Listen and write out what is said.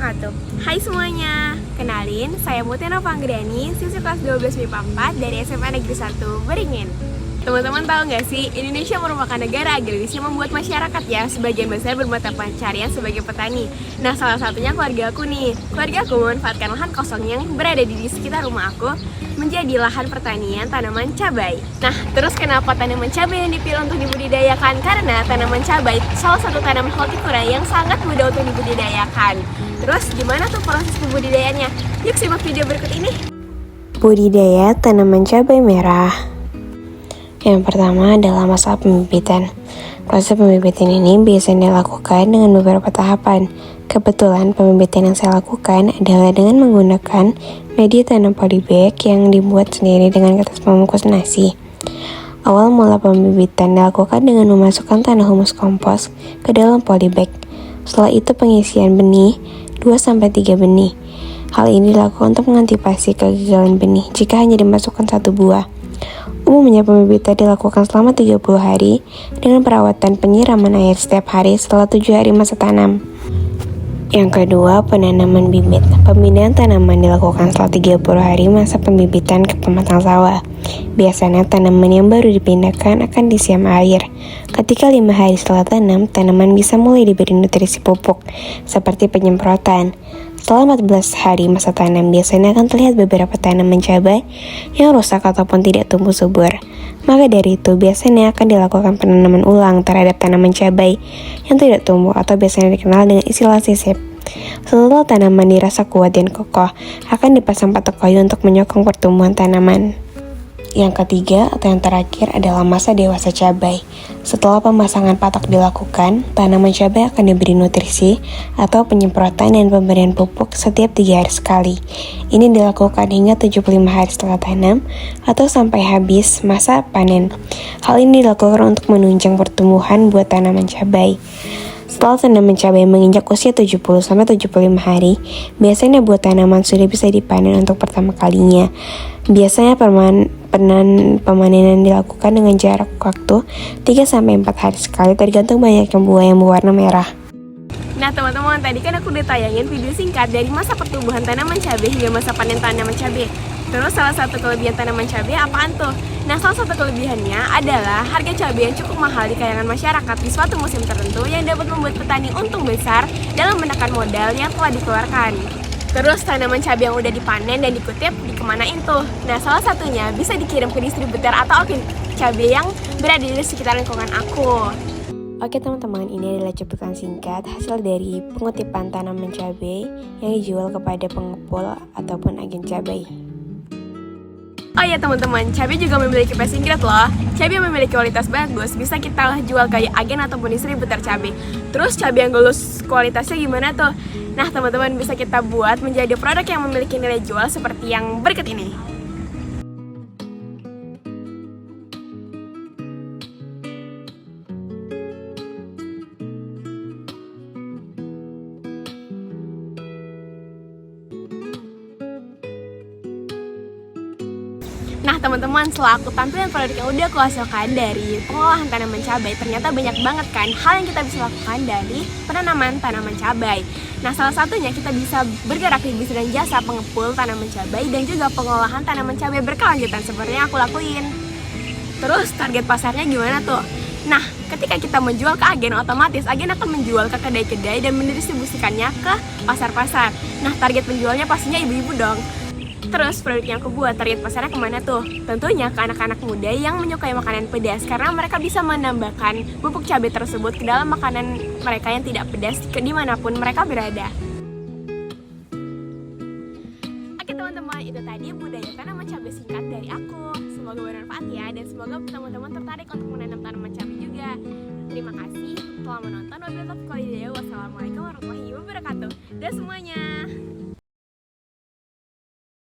wabarakatuh. Hai semuanya, kenalin saya Mutiara Panggriani, siswi kelas 12 MIPA 4 dari SMA Negeri 1 Beringin. Teman-teman tahu nggak sih, Indonesia merupakan negara agraris yang membuat masyarakat ya sebagian besar bermata pencarian sebagai petani. Nah, salah satunya keluarga aku nih. Keluarga aku memanfaatkan lahan kosong yang berada di sekitar rumah aku menjadi lahan pertanian tanaman cabai. Nah, terus kenapa tanaman cabai yang dipilih untuk dibudidayakan? Karena tanaman cabai salah satu tanaman hortikula yang sangat mudah untuk dibudidayakan. Terus gimana tuh proses pembudidayaannya? Yuk simak video berikut ini. Budidaya tanaman cabai merah. Yang pertama adalah masa pembibitan. Proses pembibitan ini biasanya dilakukan dengan beberapa tahapan. Kebetulan pembibitan yang saya lakukan adalah dengan menggunakan media tanam polybag yang dibuat sendiri dengan kertas pembungkus nasi. Awal mula pembibitan dilakukan dengan memasukkan tanah humus kompos ke dalam polybag. Setelah itu pengisian benih 2-3 benih. Hal ini dilakukan untuk mengantisipasi kegagalan benih jika hanya dimasukkan satu buah. Umumnya pembibitan dilakukan selama 30 hari dengan perawatan penyiraman air setiap hari setelah 7 hari masa tanam. Yang kedua, penanaman bibit. Pembinaan tanaman dilakukan setelah 30 hari masa pembibitan ke pematang sawah. Biasanya tanaman yang baru dipindahkan akan disiram air. Ketika 5 hari setelah tanam, tanaman bisa mulai diberi nutrisi pupuk, seperti penyemprotan. Setelah 14 hari masa tanam, biasanya akan terlihat beberapa tanaman cabai yang rusak ataupun tidak tumbuh subur. Maka dari itu, biasanya akan dilakukan penanaman ulang terhadap tanaman cabai yang tidak tumbuh atau biasanya dikenal dengan istilah sisip. Setelah tanaman dirasa kuat dan kokoh, akan dipasang patok kayu untuk menyokong pertumbuhan tanaman. Yang ketiga atau yang terakhir adalah masa dewasa cabai. Setelah pemasangan patok dilakukan, tanaman cabai akan diberi nutrisi atau penyemprotan dan pemberian pupuk setiap 3 hari sekali. Ini dilakukan hingga 75 hari setelah tanam atau sampai habis masa panen. Hal ini dilakukan untuk menunjang pertumbuhan buat tanaman cabai. Setelah tanaman cabai menginjak usia 70-75 hari, biasanya buah tanaman sudah bisa dipanen untuk pertama kalinya. Biasanya pemanenan dilakukan dengan jarak waktu 3-4 hari sekali tergantung banyaknya buah yang berwarna merah. Nah teman-teman, tadi kan aku udah tayangin video singkat dari masa pertumbuhan tanaman cabai hingga masa panen tanaman cabai. Terus salah satu kelebihan tanaman cabai apaan tuh? Nah, salah satu kelebihannya adalah harga cabai yang cukup mahal di kalangan masyarakat di suatu musim tertentu yang dapat membuat petani untung besar dalam menekan modal yang telah dikeluarkan. Terus tanaman cabai yang udah dipanen dan dikutip dikemanain tuh? Nah, salah satunya bisa dikirim ke distributor atau agen cabai yang berada di sekitar lingkungan aku. Oke teman-teman, ini adalah cuplikan singkat hasil dari pengutipan tanaman cabai yang dijual kepada pengepul ataupun agen cabai. Oh ya teman-teman, cabai juga memiliki passing grade loh. Cabai yang memiliki kualitas bagus bisa kita jual ke agen ataupun distributor cabai. Terus cabai yang lulus kualitasnya gimana tuh? Nah teman-teman, bisa kita buat menjadi produk yang memiliki nilai jual seperti yang berikut ini. Nah teman-teman, setelah aku tampilkan produk yang udah aku hasilkan dari pengolahan tanaman cabai, ternyata banyak banget kan hal yang kita bisa lakukan dari penanaman tanaman cabai. Nah salah satunya kita bisa bergerak di bisnis dan jasa pengepul tanaman cabai dan juga pengolahan tanaman cabai berkelanjutan seperti yang aku lakuin. Terus target pasarnya gimana tuh? Nah ketika kita menjual ke agen, otomatis agen akan menjual ke kedai-kedai dan mendistribusikannya ke pasar-pasar. Nah target penjualnya pastinya ibu-ibu dong. Terus produk yang aku buat target pasarnya kemana tuh? Tentunya ke anak-anak muda yang menyukai makanan pedas karena mereka bisa menambahkan bubuk cabai tersebut ke dalam makanan mereka yang tidak pedas dimanapun mereka berada. Oke teman-teman, itu tadi budaya tanaman cabai singkat dari aku. Semoga bermanfaat ya dan semoga teman-teman tertarik untuk menanam tanaman cabai juga. Terima kasih telah menonton. Wabillahi taufiq wal hidayah. Wassalamualaikum warahmatullahi wabarakatuh. Dadah semuanya.